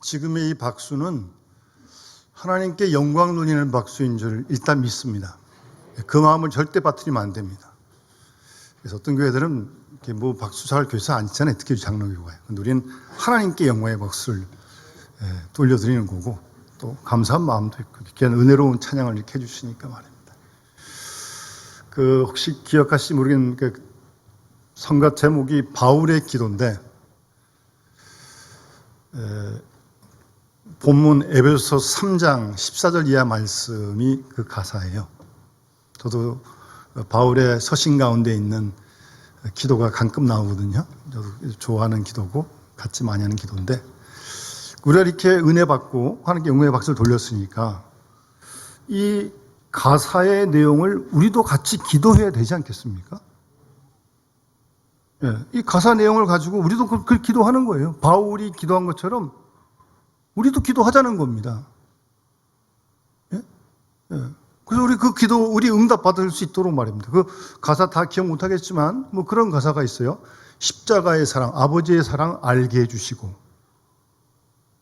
지금의 이 박수는 하나님께 영광 돌리는 박수인 줄 일단 믿습니다. 그 마음을 절대 빠뜨리면 안 됩니다. 그래서 어떤 교회들은 이렇게 뭐 박수 잘 교회에서 안 치잖아요. 특히 장로교회가요. 근데 우리는 하나님께 영광의 박수를 돌려드리는 거고, 또 감사한 마음도 있고, 귀한 은혜로운 찬양을 이렇게 해주시니까 말입니다. 혹시 기억하실지 모르겠는데 성가 제목이 바울의 기도인데, 본문 에베소서 3장 14절 이하 말씀이 그 가사예요. 저도 바울의 서신 가운데 있는 기도가 가끔 나오거든요. 저도 좋아하는 기도고 같이 많이 하는 기도인데, 우리가 이렇게 은혜 받고 하나님께 영광의 박수를 돌렸으니까 이 가사의 내용을 우리도 같이 기도해야 되지 않겠습니까? 이 가사 내용을 가지고 우리도 그걸 기도하는 거예요. 바울이 기도한 것처럼 우리도 기도하자는 겁니다. 그래서 우리 그 기도, 우리 응답 받을 수 있도록 말입니다. 그 가사 다 기억 못 하겠지만, 뭐 그런 가사가 있어요. 십자가의 사랑, 아버지의 사랑 알게 해주시고,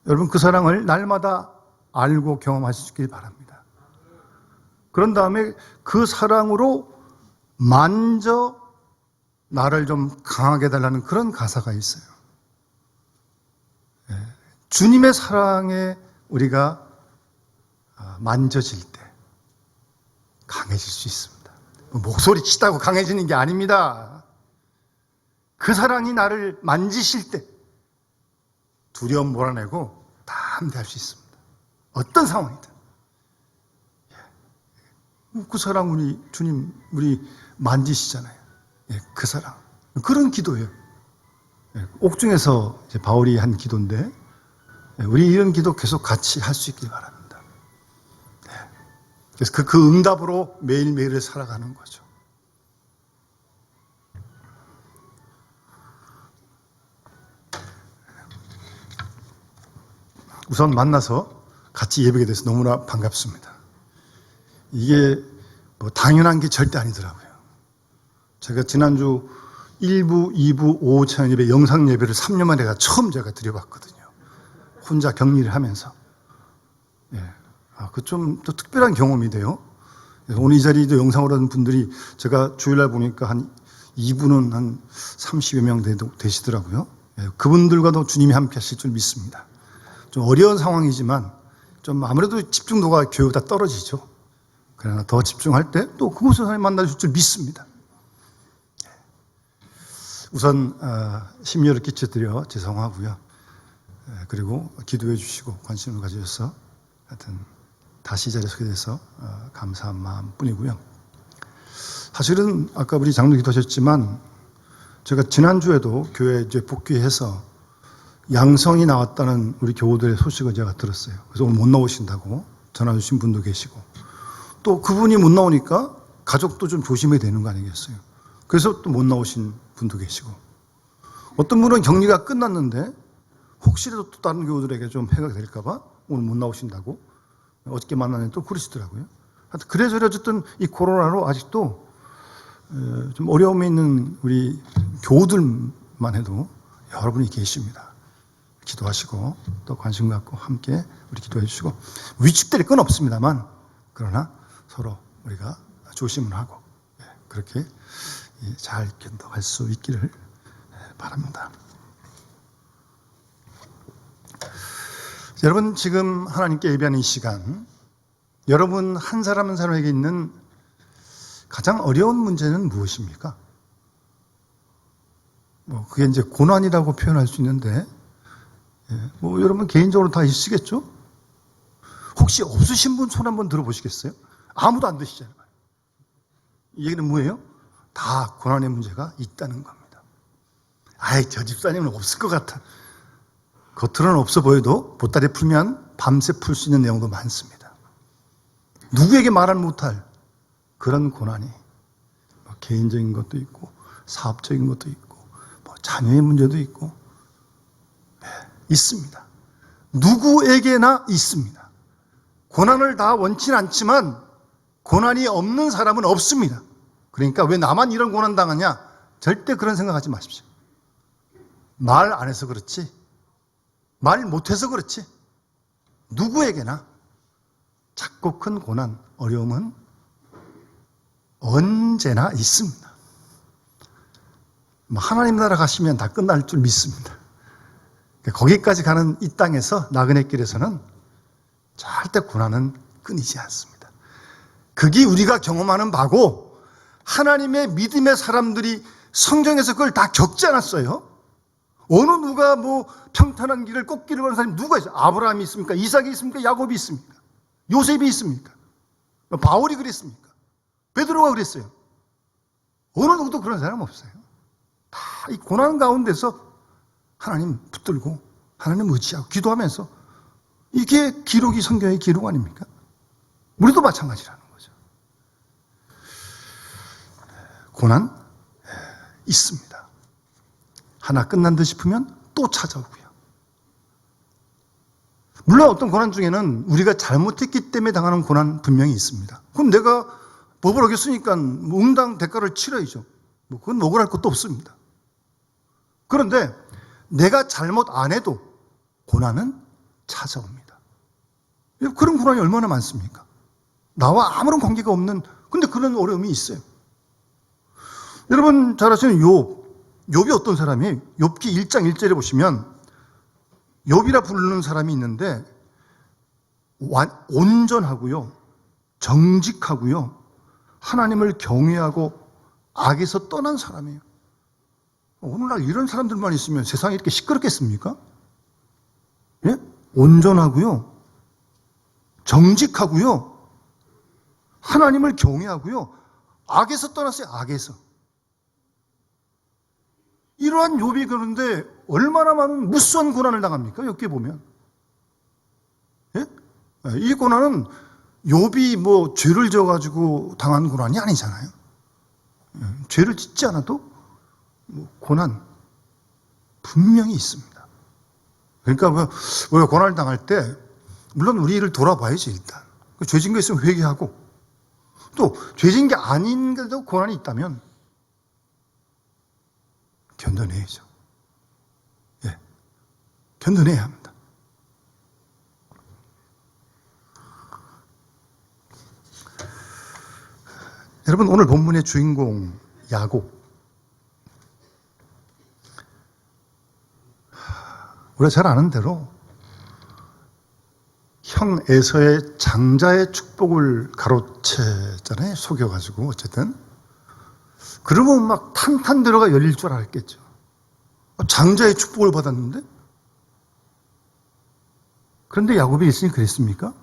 여러분 그 사랑을 날마다 알고 경험하시길 바랍니다. 그런 다음에 그 사랑으로 만져 나를 좀 강하게 해달라는 그런 가사가 있어요. 주님의 사랑에 우리가 만져질 때 강해질 수 있습니다. 목소리 치다고 강해지는 게 아닙니다. 그 사랑이 나를 만지실 때 두려움 몰아내고 담대할 수 있습니다. 어떤 상황이든. 그 사랑 우리 주님 우리 만지시잖아요. 그 사랑. 그런 기도예요. 옥중에서 이제 바울이 한 기도인데, 우리 이런 기도 계속 같이 할 수 있길 바랍니다. 그래서 그 응답으로 매일매일을 살아가는 거죠. 우선 만나서 같이 예배게 돼서 너무나 반갑습니다. 이게 뭐 당연한 게 절대 아니더라고요. 제가 지난주 1부, 2부, 오후 찬양 예배, 영상 예배를 3년 만에 처음 제가 드려봤거든요. 혼자 격리를 하면서. 그 좀 또 특별한 경험이 돼요. 오늘 이 자리도 영상으로 하는 분들이 제가 주일날 보니까 한 2부는 한 30여 명 되시더라고요. 그분들과도 주님이 함께 하실 줄 믿습니다. 좀 어려운 상황이지만 좀 아무래도 집중도가 교회보다 떨어지죠. 그러나 더 집중할 때 또 그곳에서 하나님 만나줄 줄 믿습니다. 우선 심려를 끼쳐드려 죄송하고요. 그리고 기도해 주시고 관심을 가져서 하여튼 다시 이 자리에 서게 돼서 감사한 마음뿐이고요. 사실은 아까 우리 장로 기도하셨지만 제가 지난주에도 교회에 이제 복귀해서 양성이 나왔다는 우리 교우들의 소식을 제가 들었어요. 그래서 오늘 못 나오신다고 전화 주신 분도 계시고, 또 그분이 못 나오니까 가족도 좀 조심해야 되는 거 아니겠어요? 그래서 또 못 나오신 분도 계시고, 어떤 분은 격리가 끝났는데 혹시라도 또 다른 교우들에게 좀 해가 될까봐 오늘 못 나오신다고 어저께 만나는데 또 그러시더라고요. 하여튼 그래서 어쨌든 이 코로나로 아직도 좀 어려움에 있는 우리 교우들만 해도 여러분이 계십니다. 기도하시고 또 관심 갖고 함께 우리 기도해 주시고, 위축될 건 없습니다만 그러나 서로 우리가 조심을 하고 그렇게 잘 견뎌갈 수 있기를 바랍니다. 여러분, 지금 하나님께 예배하는 이 시간, 여러분 한 사람 한 사람에게 있는 가장 어려운 문제는 무엇입니까? 그게 이제 고난이라고 표현할 수 있는데, 여러분 개인적으로 다 있으시겠죠? 혹시 없으신 분 손 한번 들어보시겠어요? 아무도 안 드시잖아요. 이 얘기는 뭐예요? 다 고난의 문제가 있다는 겁니다. 저 집사님은 없을 것 같아. 겉으로는 없어 보여도 보따리 풀면 밤새 풀 수 있는 내용도 많습니다. 누구에게 말을 못할 그런 고난이 개인적인 것도 있고 사업적인 것도 있고 자녀의 문제도 있고 있습니다. 누구에게나 있습니다. 고난을 다 원치는 않지만 고난이 없는 사람은 없습니다. 그러니까 왜 나만 이런 고난 당하냐? 절대 그런 생각하지 마십시오. 말 안 해서 그렇지 말 못해서 그렇지 누구에게나 작고 큰 고난, 어려움은 언제나 있습니다. 하나님 나라 가시면 다 끝날 줄 믿습니다. 거기까지 가는 이 땅에서 나그네 길에서는 절대 고난은 끊이지 않습니다. 그게 우리가 경험하는 바고 하나님의 믿음의 사람들이 성경에서 그걸 다 겪지 않았어요. 어느 누가 평탄한 길을 꽃길을 가는 사람이 누가 있어요? 아브라함이 있습니까? 이삭이 있습니까? 야곱이 있습니까? 요셉이 있습니까? 바울이 그랬습니까? 베드로가 그랬어요. 어느 누구도 그런 사람 없어요. 다 이 고난 가운데서 하나님 붙들고 하나님 의지하고 기도하면서 이게 기록이 성경의 기록 아닙니까? 우리도 마찬가지라는 거죠. 고난 있습니다. 하나 끝난 듯 싶으면 또 찾아오고요. 물론 어떤 고난 중에는 우리가 잘못했기 때문에 당하는 고난 분명히 있습니다. 그럼 내가 법을 어겼으니까 응당 대가를 치러야죠. 그건 억울할 것도 없습니다. 그런데 내가 잘못 안 해도 고난은 찾아옵니다. 그런 고난이 얼마나 많습니까? 나와 아무런 관계가 없는, 근데 그런 어려움이 있어요. 여러분 잘 아시는 욥이 어떤 사람이에요? 욥기 1장 1절에 보시면 욥이라 부르는 사람이 있는데 온전하고요, 정직하고요, 하나님을 경외하고 악에서 떠난 사람이에요. 오늘날 이런 사람들만 있으면 세상이 이렇게 시끄럽겠습니까? 예? 온전하고요, 정직하고요, 하나님을 경외하고요, 악에서 떠났어요. 악에서. 이러한 욥이 그런데 얼마나 많은 무수한 고난을 당합니까? 욥기 보면. 예? 이 고난은 욥이 죄를 져가지고 당한 고난이 아니잖아요. 죄를 짓지 않아도 고난 분명히 있습니다. 그러니까 우리가 고난을 당할 때 물론 우리 일을 돌아봐야지. 일단 죄진 게 있으면 회개하고, 또 죄진 게 아닌데도 고난이 있다면 견뎌내야죠. 예, 견뎌내야 합니다. 여러분 오늘 본문의 주인공 야곱, 우리가 잘 아는 대로 형 에서의 장자의 축복을 가로채잖아요. 속여가지고 어쨌든 그러면 막 탄탄대로가 열릴 줄 알았겠죠. 장자의 축복을 받았는데, 그런데 야곱이 있으니 그랬습니까?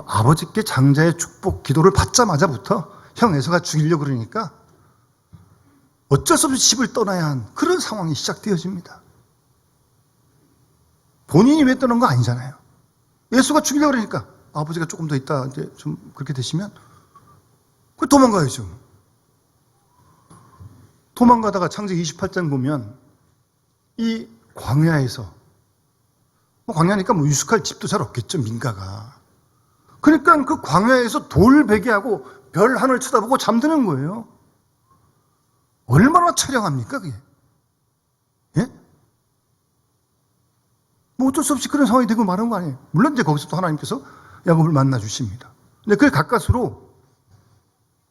아버지께 장자의 축복 기도를 받자마자부터 형 에서가 죽이려고 그러니까 어쩔 수 없이 집을 떠나야 한 그런 상황이 시작되어집니다. 본인이 왜 떠난 거 아니잖아요. 에서가 죽이려고 그러니까 아버지가 조금 더 있다 이제 좀 그렇게 되시면 도망가야죠. 도망가다가 창세기 28장 보면 이 광야에서, 광야니까 유숙할 집도 잘 없겠죠, 민가가. 그러니까 그 광야에서 돌베개하고 별 하늘 쳐다보고 잠드는 거예요. 얼마나 처량합니까, 그게? 예? 어쩔 수 없이 그런 상황이 되고 말한 거 아니에요. 물론 이제 거기서 또 하나님께서 야곱을 만나 주십니다. 근데 그 가까스로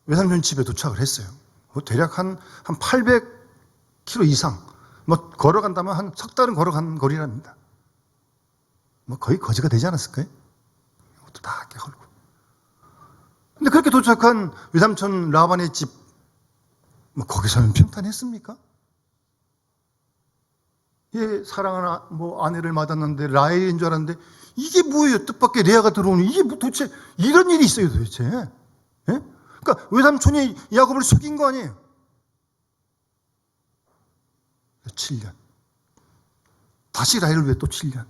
외삼촌 집에 도착을 했어요. 대략 한 800km 이상, 걸어간다면 한 석 달은 걸어간 거리랍니다. 거의 거지가 되지 않았을까요? 이것도 다 이렇게 걸고. 근데 그렇게 도착한 외삼촌 라반의 집, 거기서는 평탄했습니까? 예, 사랑하는 아내를 맞았는데 라헬인 줄 알았는데 이게 뭐예요? 뜻밖의 레아가 들어오니 이게 도대체 이런 일이 있어요, 도대체. 예? 그러니까 외삼촌이 야곱을 속인 거 아니에요? 7년. 다시 라헬을 위해 또 7년.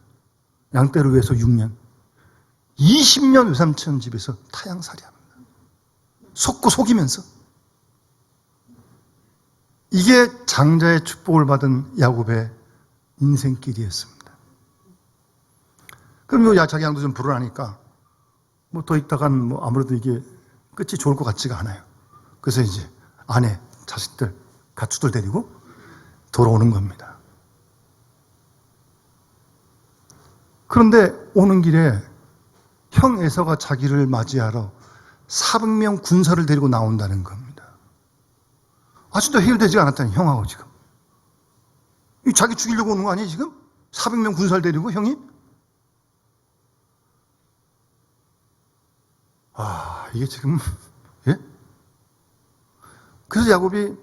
양떼를 위해서 6년. 20년 외삼촌 집에서 타향살이 합니다. 속고 속이면서. 이게 장자의 축복을 받은 야곱의 인생길이었습니다. 그럼 자기 양도 좀 불어나니까 더 있다간 아무래도 이게 끝이 좋을 것 같지가 않아요. 그래서 이제 아내, 자식들, 가축들 데리고 돌아오는 겁니다. 그런데 오는 길에 형 에서가 자기를 맞이하러 400명 군사를 데리고 나온다는 겁니다. 아직도 해결되지 않았다니, 형하고 지금. 자기 죽이려고 오는 거 아니에요, 지금? 400명 군사를 데리고, 형이? 이게 지금, 예? 그래서 야곱이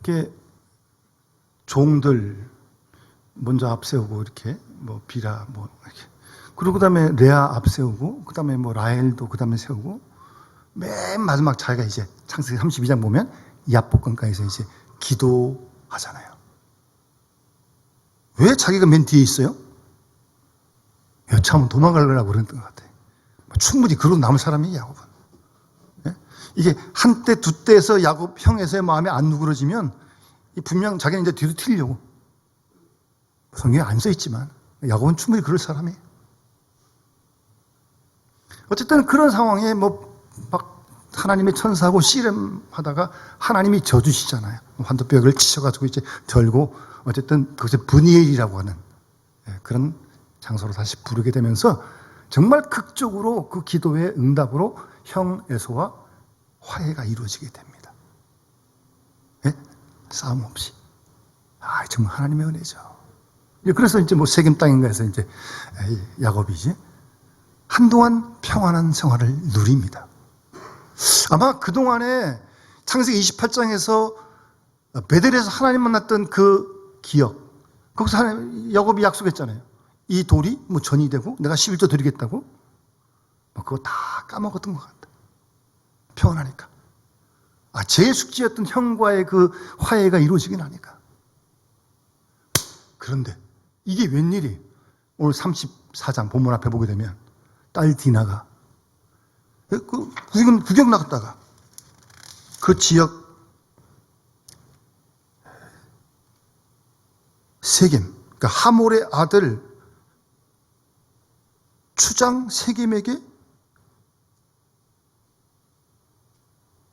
이렇게 종들 먼저 앞세우고, 이렇게, 비라, 이렇게. 그리고 그 다음에 레아 앞세우고, 그 다음에 라헬도 그 다음에 세우고, 맨 마지막 자기가 이제 창세기 32장 보면 야복강가에서 이제 기도하잖아요. 왜 자기가 맨 뒤에 있어요? 여차하면 도망가려고 그랬던 것 같아요. 충분히 그러고 남을 사람이 야곱은. 예? 이게 한때 두때에서 야곱 형에서의 마음이 안 누그러지면 분명 자기는 이제 뒤로 튀려고. 성경에 안 써있지만 야곱은 충분히 그럴 사람이에요. 어쨌든 그런 상황에 막 하나님의 천사하고 씨름하다가 하나님이 져주시잖아요. 환도벽을 치셔가지고 이제 절고 어쨌든 그것을 브니엘이라고 하는 그런 장소로 다시 부르게 되면서 정말 극적으로 그 기도의 응답으로 형 에서와 화해가 이루어지게 됩니다. 예? 싸움 없이. 정말 하나님의 은혜죠. 그래서 이제 세겜 땅인가에서 이제 야곱이 이제 한동안 평안한 생활을 누립니다. 아마 그동안에 창세기 28장에서 베델에서 하나님 만났던 그 기억, 거기서 야곱이 약속했잖아요. 이 돌이 전이 되고 내가 11조 드리겠다고. 그거 다 까먹었던 것 같다. 평안하니까. 제 숙제였던 형과의 그 화해가 이루어지긴 하니까. 그런데 이게 웬일이? 오늘 34장 본문 앞에 보게 되면 딸 디나가 구경 나갔다가 그 지역 세겜, 그러니까 하몰의 아들 추장 세겜에게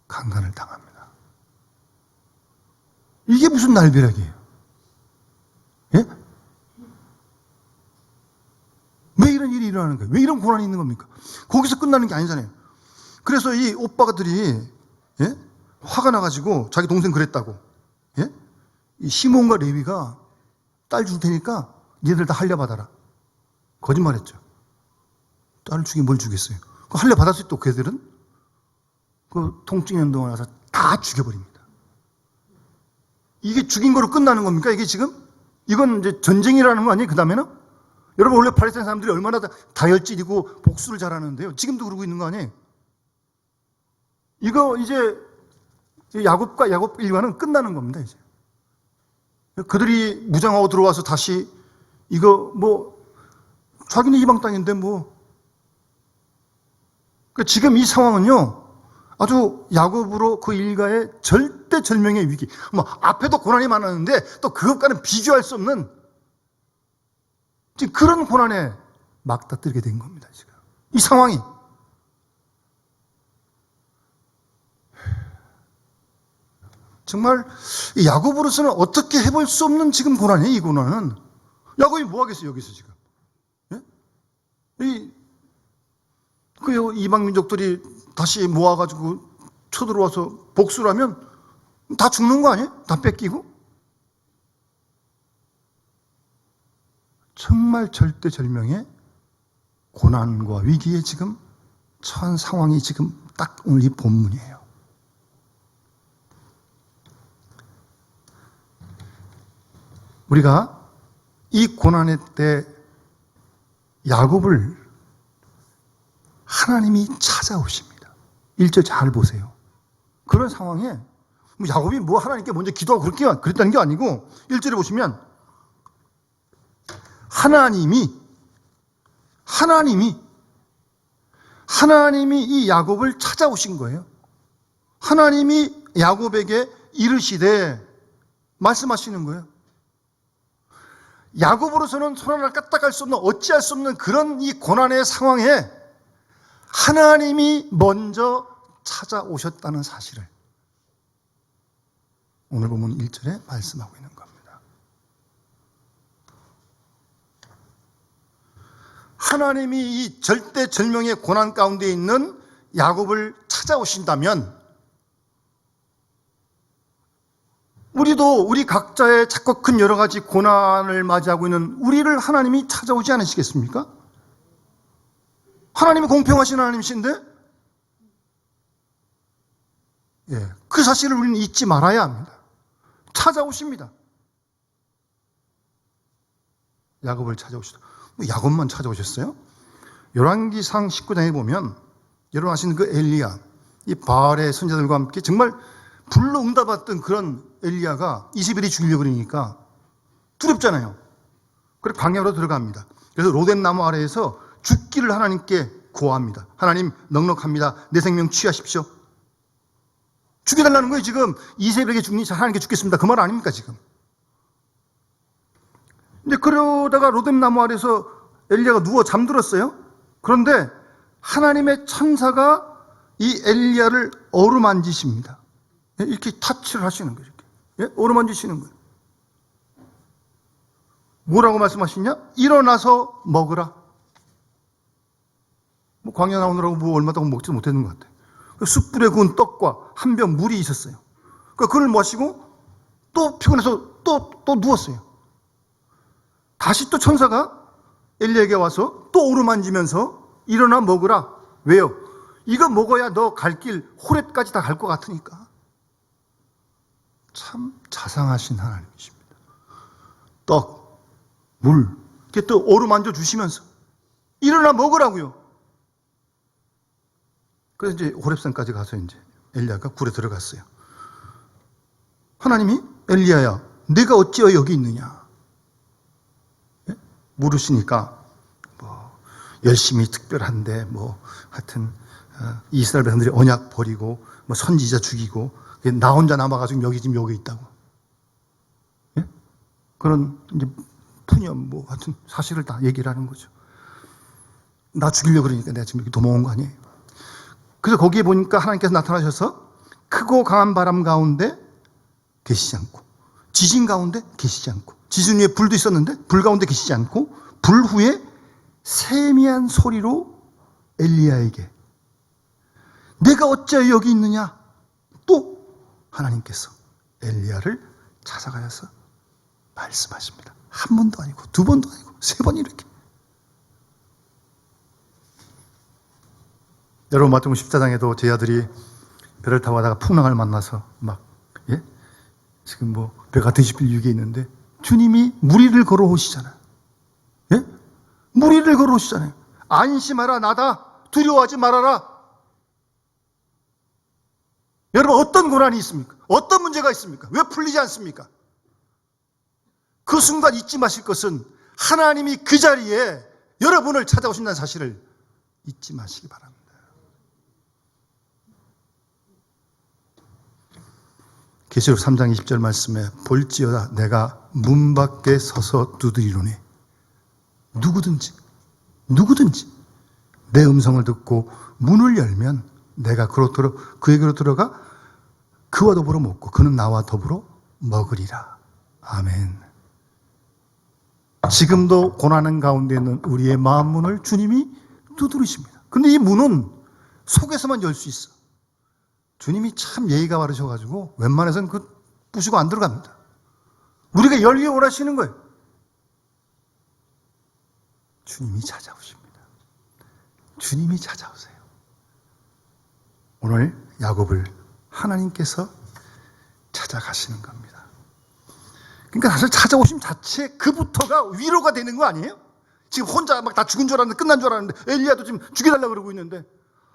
강간을 당합니다. 이게 무슨 날벼락이에요? 예? 왜 이런 일이 일어나는 거예요? 왜 이런 고난이 있는 겁니까? 거기서 끝나는 게 아니잖아요. 그래서 이 오빠들이 화가 나가지고 자기 동생 그랬다고. 이 시몬과 레위가 딸 줄 테니까 얘들 다 할례받아라. 거짓말했죠. 딸을 죽이면 뭘 주겠어요? 그 할례 받았을 때 또 걔들은 그 통증 운동을 와서 다 죽여버립니다. 이게 죽인 거로 끝나는 겁니까? 이게 지금? 이건 이제 전쟁이라는 거 아니에요? 그 다음에는? 여러분 원래 팔레스타인 사람들이 얼마나 다혈질이고 복수를 잘하는데요. 지금도 그러고 있는 거 아니에요? 이거 이제 야곱과 야곱 일과는 끝나는 겁니다. 이제 그들이 무장하고 들어와서 다시 이거 자기는 이방 땅인데 그러니까 지금 이 상황은요 아주 야곱으로 그 일가의 절대절명의 위기. 앞에도 고난이 많았는데 또 그것과는 비교할 수 없는 지금 그런 고난에 맞닥뜨리게 된 겁니다. 지금 이 상황이. 정말 야곱으로서는 어떻게 해볼 수 없는 지금 고난이에요. 이 고난은. 야곱이 뭐 하겠어요 여기서 지금. 그 이방 민족들이 다시 모아가지고 쳐들어와서 복수를 하면 다 죽는 거 아니에요? 다 뺏기고. 정말 절대절명의 고난과 위기에 지금 처한 상황이 지금 딱 오늘 이 본문이에요. 우리가 이 고난의 때 야곱을 하나님이 찾아오십니다. 1절 잘 보세요. 그런 상황에 야곱이 하나님께 먼저 기도하고 그랬다는 게 아니고 1절에 보시면 하나님이 이 야곱을 찾아오신 거예요. 하나님이 야곱에게 이르시되 말씀하시는 거예요. 야곱으로서는 손 하나 까딱할 수 없는 어찌할 수 없는 그런 이 고난의 상황에 하나님이 먼저 찾아오셨다는 사실을 오늘 보면 1절에 말씀하고 있는 겁니다. 하나님이 이 절대절명의 고난 가운데 있는 야곱을 찾아오신다면 우리도 우리 각자의 작고 큰 여러 가지 고난을 맞이하고 있는 우리를 하나님이 찾아오지 않으시겠습니까? 하나님이 공평하신 하나님이신데 그 사실을 우리는 잊지 말아야 합니다. 찾아오십니다. 야곱을 찾아오시다. 야곱만 찾아오셨어요? 열왕기상 19장에 보면 여러분 아시는 그 엘리야, 이 바알의 선지자들과 함께 정말 불로 응답받던 그런 엘리야가 이세벨이 죽이려고 그러니까 두렵잖아요. 그래서 광야로 들어갑니다. 그래서 로뎀 나무 아래에서 죽기를 하나님께 구합니다. 하나님 넉넉합니다. 내 생명 취하십시오. 죽여달라는 거예요. 지금 이세벨에게 죽니 하나님께 죽겠습니다. 그 말 아닙니까 지금? 근데 그러다가 로뎀 나무 아래에서 엘리야가 누워 잠들었어요. 그런데 하나님의 천사가 이 엘리야를 어루만지십니다. 이렇게 타치를 하시는 거예요. 이렇게. 어루만지시는 거예요. 뭐라고 말씀하시냐? 일어나서 먹으라. 뭐 광야 나오느라고 뭐 얼마 동안 먹지도 못했는 것 같아요. 숯불에 구운 떡과 한 병 물이 있었어요. 그걸 마시고 또 피곤해서 또 누웠어요. 다시 또 천사가 엘리야에게 와서 또 오르만지면서 일어나 먹으라. 왜요? 이거 먹어야 너 갈 길 호렙까지 다 갈 것 같으니까. 참 자상하신 하나님이십니다. 떡, 물 이렇게 또 오르만져 주시면서 일어나 먹으라고요. 그래서 이제 호렙산까지 가서 이제 엘리야가 굴에 들어갔어요. 하나님이 엘리야야, 네가 어찌하여 여기 있느냐? 물으시니까 뭐 열심히 특별한데 뭐 하여튼 이스라엘 백성들이 언약 버리고 뭐 선지자 죽이고 나 혼자 남아가지고 지금 여기 있다고. 예? 그런 이제 푸념 뭐 하여튼 사실을 다 얘기를 하는 거죠. 나 죽이려고 그러니까 내가 지금 이렇게 도망온 거 아니에요. 그래서 거기에 보니까 하나님께서 나타나셔서 크고 강한 바람 가운데 계시지 않고 지진 가운데 계시지 않고 지진 위에 불도 있었는데 불 가운데 계시지 않고 불 후에 세미한 소리로 엘리야에게 내가 어찌하여 여기 있느냐? 또 하나님께서 엘리야를 찾아가셔서 말씀하십니다. 한 번도 아니고 두 번도 아니고 세 번 이렇게. 여러분 마태복음 14장에도 제 아들이 배를 타고 가다가 풍랑을 만나서 막 지금 뭐 배가 뒤집힐 위기에 있는데 주님이 무리를 걸어오시잖아요. 예? 무리를 걸어오시잖아요. 안심하라 나다 두려워하지 말아라. 여러분 어떤 고난이 있습니까? 어떤 문제가 있습니까? 왜 풀리지 않습니까? 그 순간 잊지 마실 것은 하나님이 그 자리에 여러분을 찾아오신다는 사실을 잊지 마시기 바랍니다. 계시록 3장 20절 말씀에 볼지어다 내가 문 밖에 서서 두드리노니 누구든지 내 음성을 듣고 문을 열면 내가 그에게로 들어가 그와 더불어 먹고 그는 나와 더불어 먹으리라. 아멘. 지금도 고난의 가운데 있는 우리의 마음 문을 주님이 두드리십니다. 근데 이 문은 속에서만 열 수 있어. 주님이 참 예의가 바르셔가지고 웬만해서는 부시고 안 들어갑니다. 우리가 열기 원하시는 거예요. 주님이 찾아오십니다. 주님이 찾아오세요. 오늘 야곱을 하나님께서 찾아가시는 겁니다. 그러니까 사실 찾아오심 자체 그부터가 위로가 되는 거 아니에요? 지금 혼자 막 다 죽은 줄 알았는데 끝난 줄 알았는데 엘리야도 지금 죽여달라고 그러고 있는데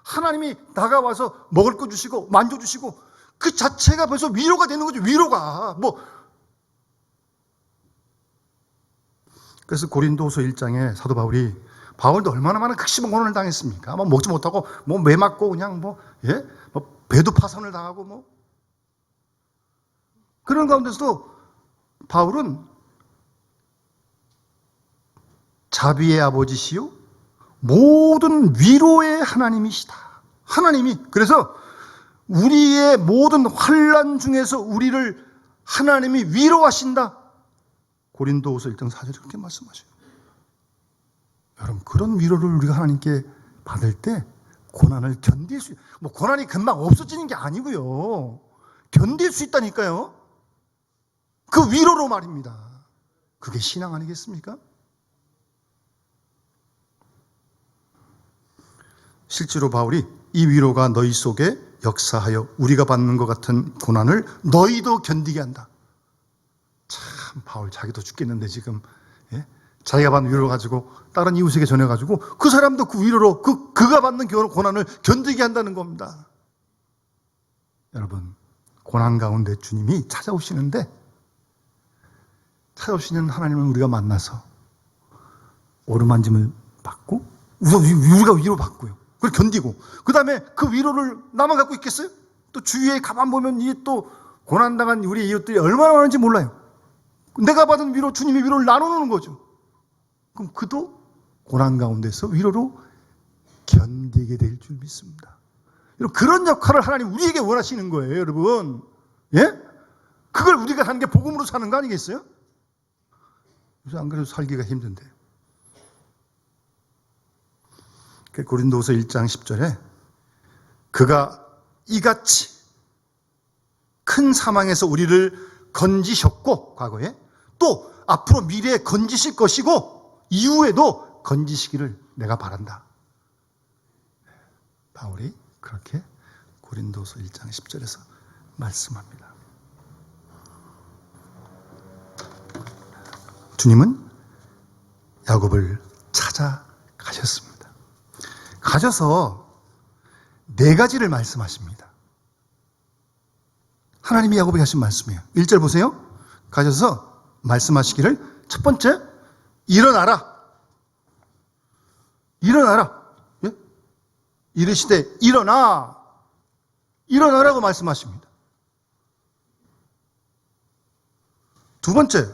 하나님이 다가와서 먹을 거 주시고 만져주시고 그 자체가 벌써 위로가 되는 거죠. 위로가 그래서 고린도후서 1장에 사도 바울도 얼마나 많은 극심한 고난을 당했습니까? 먹지 못하고 매 맞고 그냥 배도 파손을 당하고 그런 가운데서도 바울은 자비의 아버지시요 모든 위로의 하나님이시다. 하나님이 그래서 우리의 모든 환난 중에서 우리를 하나님이 위로하신다. 고린도후서 1장 4절에 그렇게 말씀하셔요. 여러분, 그런 위로를 우리가 하나님께 받을 때 고난을 견딜 수, 고난이 금방 없어지는 게 아니고요. 견딜 수 있다니까요. 그 위로로 말입니다. 그게 신앙 아니겠습니까? 실제로 바울이 이 위로가 너희 속에 역사하여 우리가 받는 것 같은 고난을 너희도 견디게 한다. 참, 바울 자기도 죽겠는데 지금, 자기가 받는 위로를 가지고 다른 이웃에게 전해가지고 그 사람도 그 위로로 그가 받는 고난을 견디게 한다는 겁니다. 여러분, 고난 가운데 주님이 찾아오시는 하나님을 우리가 만나서 오르만짐을 받고 우리가 위로 받고요. 그걸 견디고 그 다음에 그 위로를 나만 갖고 있겠어요? 또 주위에 가만 보면 이게 또 고난당한 우리 이웃들이 얼마나 많은지 몰라요. 내가 받은 위로, 주님이 위로를 나누는 거죠. 그럼 그도 고난 가운데서 위로로 견디게 될 줄 믿습니다. 그런 역할을 하나님 우리에게 원하시는 거예요, 여러분. 예? 그걸 우리가 하는 게 복음으로 사는 거 아니겠어요? 요새 안 그래도 살기가 힘든데. 고린도후서 1장 10절에 그가 이같이 큰 사망에서 우리를 건지셨고, 과거에 또 앞으로 미래에 건지실 것이고 이후에도 건지시기를 내가 바란다. 바울이 그렇게 고린도서 1장 10절에서 말씀합니다. 주님은 야곱을 찾아가셨습니다. 가셔서 4가지를 말씀하십니다. 하나님이 야곱에게 하신 말씀이에요. 1절 보세요. 가셔서 말씀하시기를, 첫 번째, 일어나라. 예? 이르시되 일어나라고 말씀하십니다. 두 번째,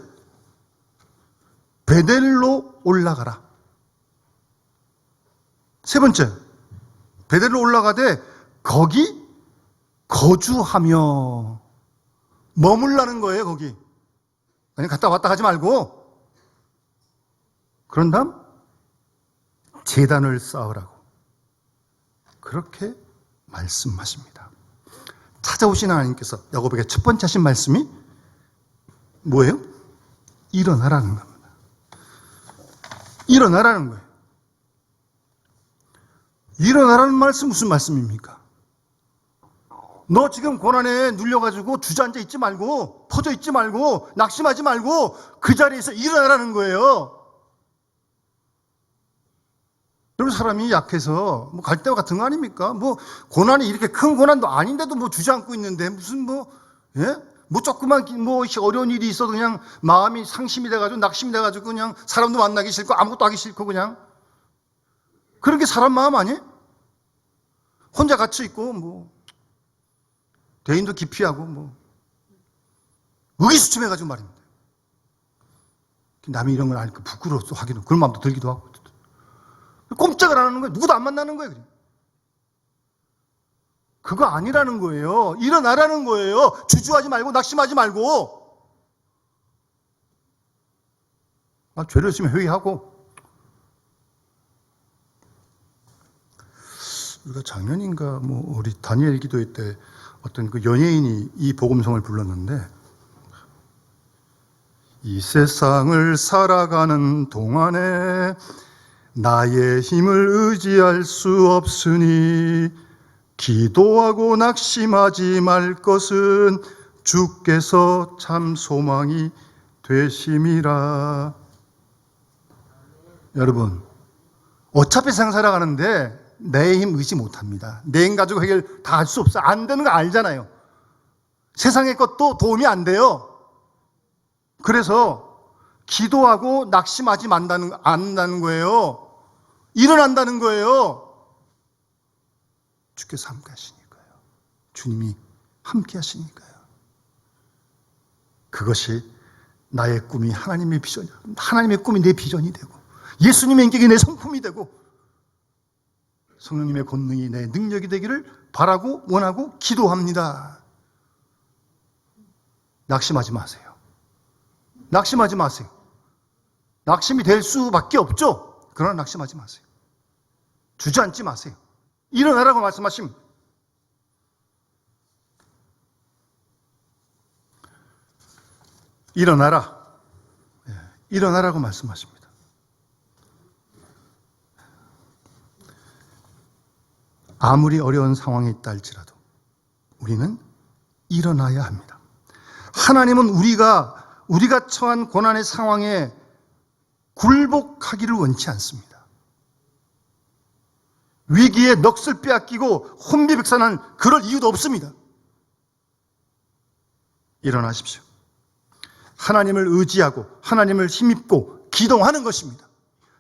베델로 올라가라. 세 번째, 베델로 올라가되 거기 거주하며 머물라는 거예요. 거기 아니 갔다 왔다 하지 말고, 그런 다음 제단을 쌓으라고 그렇게 말씀하십니다. 찾아오신 하나님께서 야곱에게 첫 번째 하신 말씀이 뭐예요? 일어나라는 겁니다. 일어나라는 거예요. 일어나라는 말씀 무슨 말씀입니까? 너 지금 고난에 눌려가지고 주저앉아 있지 말고, 퍼져 있지 말고, 낙심하지 말고 그 자리에서 일어나라는 거예요. 여러분, 사람이 약해서 갈대와 같은 거 아닙니까? 고난이 이렇게 큰 고난도 아닌데도 주저앉고 있는데 무슨 조그만 어려운 일이 있어도 그냥 마음이 상심이 돼가지고 낙심이 돼가지고 그냥 사람도 만나기 싫고 아무것도 하기 싫고 그냥 그런 게 사람 마음 아니에요? 혼자 갇혀 있고 대인도 기피하고 의기소침해가지고 말입니다. 남이 이런 걸 아니까 부끄러워서 하기도 그런 마음도 들기도 하고 꼼짝을 안 하는 거예요. 누구도 안 만나는 거예요. 그거 아니라는 거예요. 일어나라는 거예요. 주저하지 말고 낙심하지 말고 죄를 지으면 회개하고. 우리가 작년인가 우리 다니엘 기도회 때 어떤 그 연예인이 이 복음성을 불렀는데, 이 세상을 살아가는 동안에 나의 힘을 의지할 수 없으니 기도하고 낙심하지 말 것은 주께서 참 소망이 되심이라. 여러분, 어차피 세상 살아가는데 내 힘 의지 못합니다. 내 힘 가지고 해결 다 할 수 없어. 안 되는 거 알잖아요. 세상의 것도 도움이 안 돼요. 그래서 기도하고 낙심하지 않는다는 거예요. 일어난다는 거예요. 주께서 함께 하시니까요. 주님이 함께 하시니까요. 그것이 나의 꿈이 하나님의 비전이, 하나님의 꿈이 내 비전이 되고 예수님의 인격이 내 성품이 되고 성령님의 권능이 내 능력이 되기를 바라고 원하고 기도합니다. 낙심하지 마세요. 낙심하지 마세요. 낙심이 될 수밖에 없죠. 그러나 낙심하지 마세요. 주저앉지 마세요. 일어나라고 말씀하십니다. 일어나라. 일어나라고 말씀하십니다. 아무리 어려운 상황에 있다 할지라도 우리는 일어나야 합니다. 하나님은 우리가 처한 고난의 상황에 굴복하기를 원치 않습니다. 위기에 넋을 빼앗기고 혼비백산한 그럴 이유도 없습니다. 일어나십시오. 하나님을 의지하고 하나님을 힘입고 기도하는 것입니다.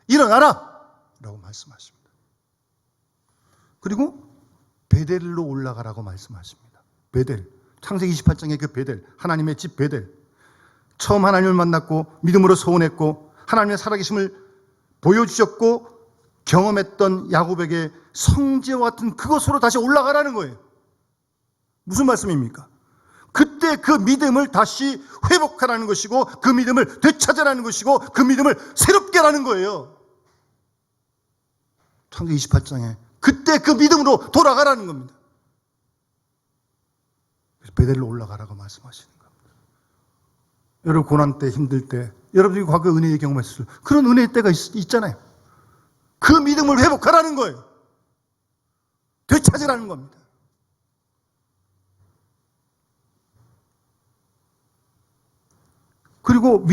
일어나라! 라고 말씀하십니다. 그리고 베델로 올라가라고 말씀하십니다. 베델, 창세기 28장의 그 베델, 하나님의 집 베델. 처음 하나님을 만났고 믿음으로 소원했고 하나님의 살아계심을 보여주셨고 경험했던 야곱에게 성지와 같은 그곳으로 다시 올라가라는 거예요. 무슨 말씀입니까? 그때 그 믿음을 다시 회복하라는 것이고 그 믿음을 되찾으라는 것이고 그 믿음을 새롭게 하라는 거예요. 창세기 28장에 그때 그 믿음으로 돌아가라는 겁니다. 그래서 베델로 올라가라고 말씀하시는 겁니다. 여러분 고난 때 힘들 때 여러분이 과거 은혜의 경험했을 그런 은혜의 때가 있잖아요. 그 믿음을 회복하라는 거예요. 되찾으라는 겁니다. 그리고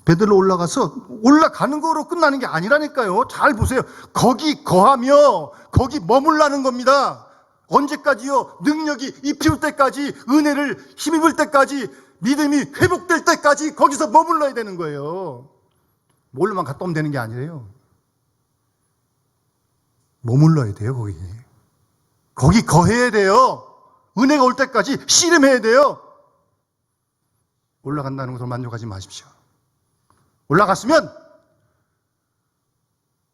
베델로 올라가는 거로 끝나는 게 아니라니까요. 잘 보세요. 거기 거하며 거기 머물라는 겁니다. 언제까지요? 능력이 입힐 때까지, 은혜를 힘입을 때까지, 믿음이 회복될 때까지 거기서 머물러야 되는 거예요. 뭘로만 갔다 오면 되는 게 아니래요. 머물러야 돼요. 거기 거해야 돼요. 은혜가 올 때까지 씨름해야 돼요. 올라간다는 것으로 만족하지 마십시오. 올라갔으면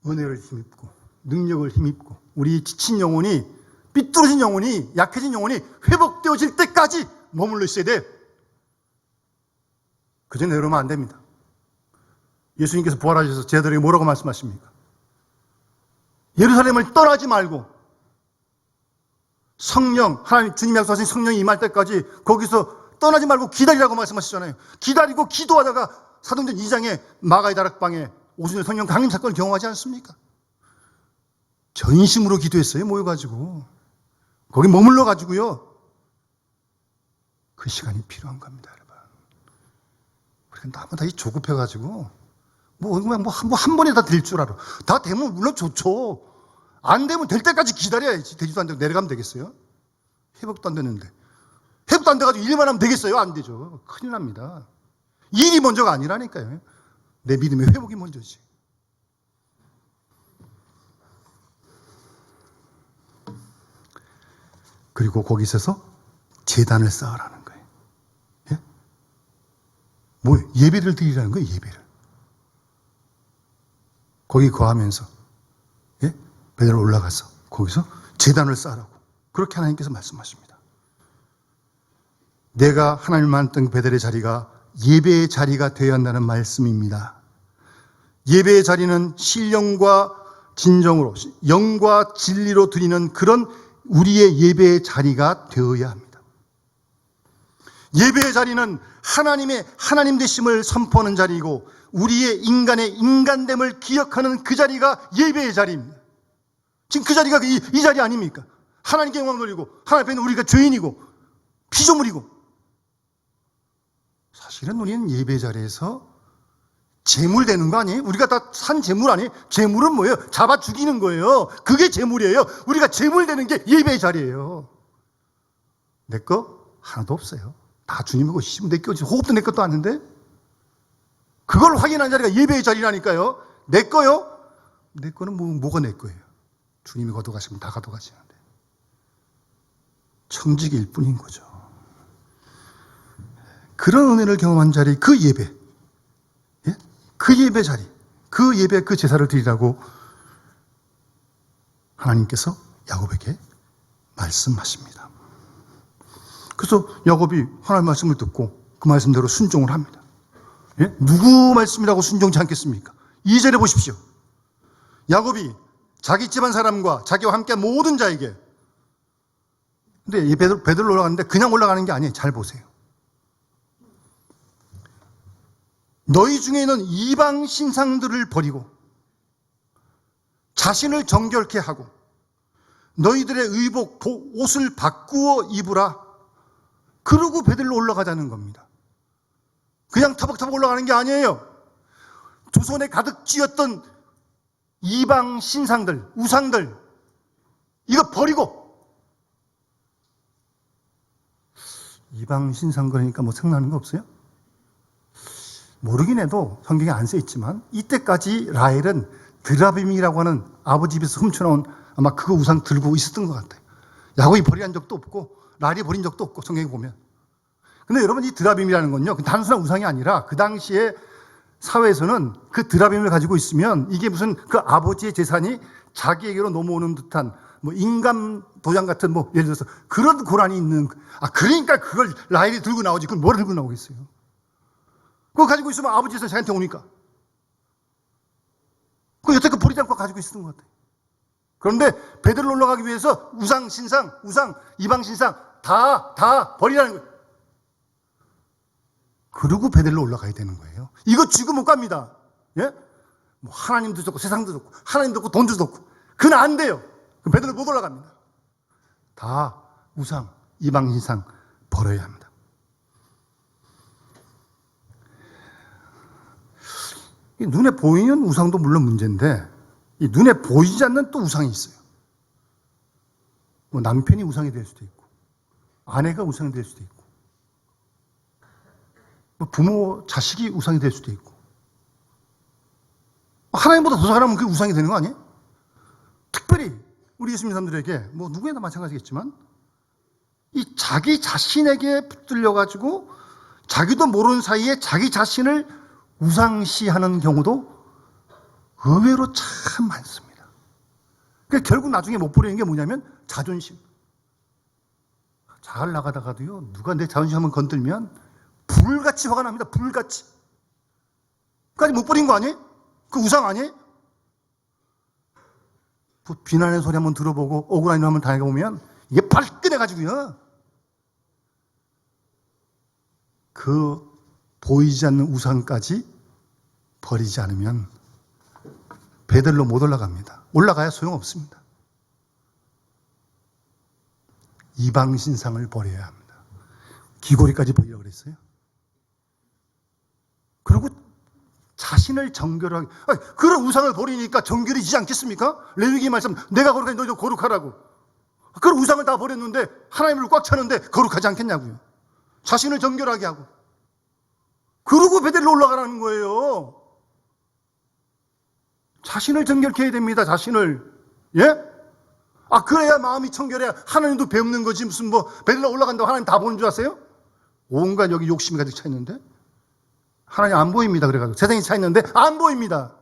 은혜를 힘입고 능력을 힘입고 우리 지친 영혼이 삐뚤어진 영혼이 약해진 영혼이 회복되어질 때까지 머물러 있어야 돼요. 그전에 내려오면 안 됩니다. 예수님께서 부활하셔서 제자들에게 뭐라고 말씀하십니까? 예루살렘을 떠나지 말고 성령, 하나님 주님이 약속하신 성령이 임할 때까지 거기서 떠나지 말고 기다리라고 말씀하시잖아요. 기다리고 기도하다가 사도행전 2장에 마가의 다락방에 오순절 성령 강림 사건을 경험하지 않습니까? 전심으로 기도했어요. 모여가지고 거기 머물러가지고요. 그 시간이 필요한 겁니다, 여러분. 우리가 너무 다 조급해가지고 한 번에 다 될 줄 알아. 다 되면 물론 좋죠. 안 되면 될 때까지 기다려야지. 되지도 안 되고 내려가면 되겠어요? 회복도 안 되는데. 회복도 안 돼가지고 일만 하면 되겠어요? 안 되죠. 큰일 납니다. 일이 먼저가 아니라니까요. 내 믿음의 회복이 먼저지. 그리고 거기서 제단을 쌓으라는 거예요. 예? 뭐예요? 예배를 드리라는 거예요. 예배를. 거기 거하면서 베델로 올라가서 거기서 제단을 쌓으라고 그렇게 하나님께서 말씀하십니다. 내가 하나님을 만났던 베델의 자리가 예배의 자리가 되어야 한다는 말씀입니다. 예배의 자리는 신령과 진정으로 영과 진리로 드리는 그런 우리의 예배의 자리가 되어야 합니다. 예배의 자리는 하나님의 하나님 되심을 선포하는 자리이고 우리의 인간의 인간됨을 기억하는 그 자리가 예배의 자리입니다. 지금 그 자리가 이 자리 아닙니까? 하나님께 영광 돌리고 하나님 앞에 우리가 죄인이고 피조물이고 사실은 우리는 예배 자리에서 재물 되는 거 아니에요? 우리가 다 산 재물 아니에요? 재물은 뭐예요? 잡아 죽이는 거예요. 그게 재물이에요. 우리가 재물 되는 게 예배의 자리예요. 내 거 하나도 없어요. 다 주님의 것이시면 내 거지. 호흡도 내 것도 아닌데 그걸 확인하는 자리가 예배의 자리라니까요. 내 거요? 내 거는 뭐가 내 거예요? 주님이 가져가시면 다 가져가시는데 청지기일 뿐인 거죠. 그런 은혜를 경험한 자리, 그 예배, 그 예배 자리, 그 예배, 그 제사를 드리라고 하나님께서 야곱에게 말씀하십니다. 그래서 야곱이 하나님의 말씀을 듣고 그 말씀대로 순종을 합니다. 누구 말씀이라고 순종치 않겠습니까? 2절에 보십시오. 야곱이 자기 집안 사람과 자기와 함께 모든 자에게, 근데 이 베들로 올라가는데 그냥 올라가는 게 아니에요. 잘 보세요. 너희 중에 있는 이방 신상들을 버리고 자신을 정결케 하고 너희들의 의복, 옷을 바꾸어 입으라. 그러고 베들로 올라가자는 겁니다. 그냥 타박타박 올라가는 게 아니에요. 두 손에 가득 쥐었던 이방 신상들, 우상들, 이거 버리고. 이방 신상 그러니까 뭐 생각나는 거 없어요? 모르긴 해도 성경에 안 써 있지만 이때까지 라헬은 드라빔이라고 하는 아버지 집에서 훔쳐나온 아마 그거 우상 들고 있었던 것 같아요. 야곱이 버리한 적도 없고 라헬이 버린 적도 없고 성경에 보면. 근데 여러분 이 드라빔이라는 건요 단순한 우상이 아니라 그 당시에 사회에서는 그 드라빔을 가지고 있으면 이게 무슨 그 아버지의 재산이 자기에게로 넘어오는 듯한 뭐 인감 도장 같은 뭐 예를 들어서 그런 고란이 있는, 그러니까 그걸 라헬이 들고 나오지. 그걸 뭘 들고 나오겠어요? 그거 가지고 있으면 아버지 재산이 자기한테 오니까. 그 여태껏 버리지 않고 가지고 있었던 것 같아요. 그런데 베들로 올라가기 위해서 우상 신상, 우상 이방 신상 다 버리라는 거예요. 그리고 베들로 올라가야 되는 거예요. 이거 지금 못 갑니다. 예? 뭐 하나님도 좋고 세상도 좋고 하나님도 좋고 돈도 좋고 그건 안 돼요. 베들로 못 올라갑니다. 다 우상 이방 신상 버려야 합니다. 눈에 보이는 우상도 물론 문제인데 이 눈에 보이지 않는 또 우상이 있어요. 뭐 남편이 우상이 될 수도 있고 아내가 우상이 될 수도 있고 뭐 부모 자식이 우상이 될 수도 있고 하나님보다 더 잘하면 그게 우상이 되는 거 아니에요? 특별히 우리 예수 믿는 사람들에게 뭐 누구에나 마찬가지겠지만 이 자기 자신에게 붙들려가지고 자기도 모르는 사이에 자기 자신을 우상시하는 경우도 의외로 참 많습니다. 그러니까 결국 나중에 못 버리는 게 뭐냐면 자존심. 잘 나가다가도요 누가 내 자존심 한번 건들면 불같이 화가 납니다. 불같이. 그까지 못 버린 거 아니에요? 그 우상 아니에요? 비난의 소리 한번 들어보고 억울한 일 한번 당해보면 이게 발끈해가지고요 그 보이지 않는 우상까지 버리지 않으면 베들로 못 올라갑니다. 올라가야 소용없습니다. 이방 신상을 버려야 합니다. 귀고리까지 버리라고 그랬어요. 그리고 자신을 정결하게, 그런 우상을 버리니까 정결이지 않겠습니까? 레위기 말씀 내가 거룩하니 너희도 거룩하라고. 그런 우상을 다 버렸는데 하나님을 꽉 차는데 거룩하지 않겠냐고요. 자신을 정결하게 하고. 그러고 베델로 올라가라는 거예요. 자신을 정결케 해야 됩니다. 자신을. 예? 그래야 마음이 청결해야 하나님도 배우는 거지. 무슨 뭐 베델로 올라간다고 하나님 다 보는 줄 아세요? 온갖 여기 욕심이 가득 차 있는데 하나님 안 보입니다. 그래가지고 세상이 차 있는데 안 보입니다.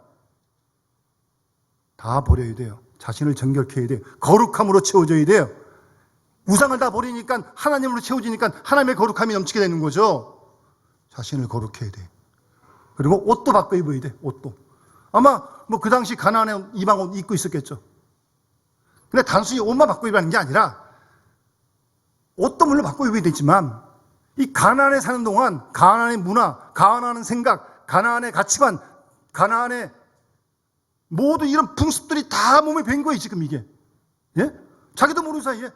다 버려야 돼요. 자신을 정결케 해야 돼요. 거룩함으로 채워져야 돼요. 우상을 다 버리니까 하나님으로 채워지니까 하나님의 거룩함이 넘치게 되는 거죠. 자신을 거룩해야 돼. 그리고 옷도 바꿔 입어야 돼. 옷도. 아마 뭐 그 당시 가나안에 이방 옷 입고 있었겠죠. 근데 단순히 옷만 바꿔 입는 게 아니라 옷도 물론 바꿔 입어야 되지만 이 가나안에 사는 동안 가나안의 문화, 가나안의 생각, 가나안의 가치관, 가나안의 모든 이런 풍습들이 다 몸에 밴 거예요. 지금 이게. 예? 자기도 모르는 사이에.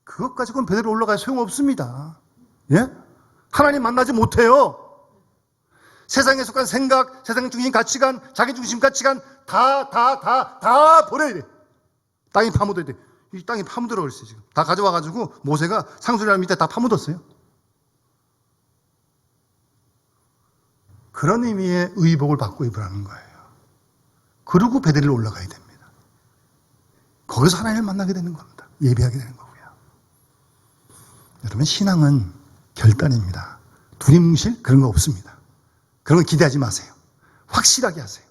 그것 가지고는 베델로 올라가야 소용없습니다. 예? 하나님 만나지 못해요. 세상에 속한 생각, 세상 중심 가치관, 자기 중심 가치관 다 버려야 돼. 땅이 파묻어야 돼. 이 땅이 파묻으라고 그랬어요. 지금 다 가져와가지고 모세가 상수리랑 밑에 다 파묻었어요. 그런 의미의 의복을 받고 입으라는 거예요. 그리고 베델로 올라가야 됩니다. 거기서 하나님을 만나게 되는 겁니다. 예배하게 되는 거고요. 여러분 신앙은 결단입니다. 두리뭉실 그런 거 없습니다. 그런 거 기대하지 마세요. 확실하게 하세요.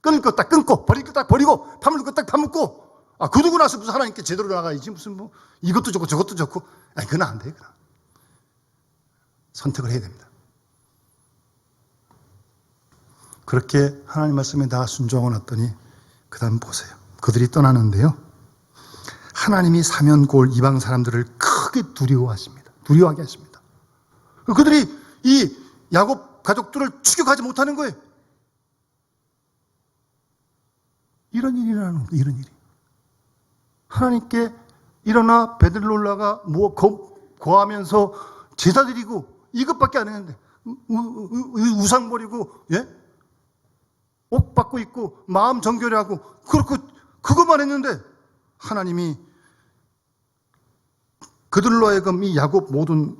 끊을 거 딱 끊고 버릴 거 딱 버리고 파묻을 거 딱 파묻고 그러고 나서 무슨 하나님께 제대로 나가야지 무슨 뭐 이것도 좋고 저것도 좋고 그건 안 돼요. 그건. 선택을 해야 됩니다. 그렇게 하나님 말씀에 다 순종하고 났더니 그 다음 보세요. 그들이 떠나는데요. 하나님이 사면골 이방 사람들을 크게 두려워하십니다. 두려워하게 하십니다. 그들이 이 야곱 가족들을 추격하지 못하는 거예요. 이런 일이 일어나는 겁니다. 이런 일이. 하나님께 일어나 베들로 올라가 거하면서 제사 드리고 이것밖에 안 했는데 우상 버리고 옷 받고 입고 마음 정결히 하고 그것만 했는데 하나님이 그들로 하여금 이 야곱 모든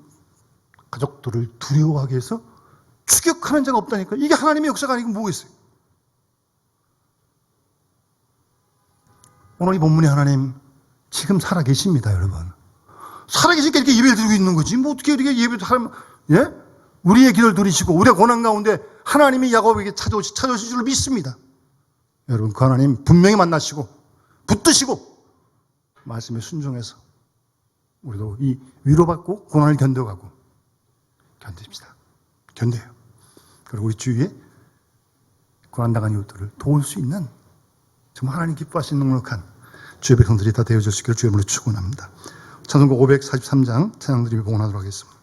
가족들을 두려워하게 해서 추격하는 자가 없다니까. 이게 하나님의 역사가 아니고 뭐겠어요? 오늘 이 본문에 하나님 지금 살아계십니다, 여러분. 살아계시니까 이렇게 예배를 드리고 있는 거지. 뭐 어떻게 이렇게 예배를 하면, 우리의 기도를 들으시고 우리의 고난 가운데 하나님이 야곱에게 찾아오실 줄 믿습니다. 여러분, 그 하나님 분명히 만나시고 붙드시고 말씀에 순종해서 우리도 이 위로받고 고난을 견뎌가고 견딥시다. 견뎌요. 그리고 우리 주위에 고난당한 이웃들을 도울 수 있는 정말 하나님 기뻐하시는 넉넉한 주의 백성들이 다 되어줄 수 있기를 주의 이름으로 축원합니다. 찬송가 543장 찬양드리며 봉헌하도록 하겠습니다.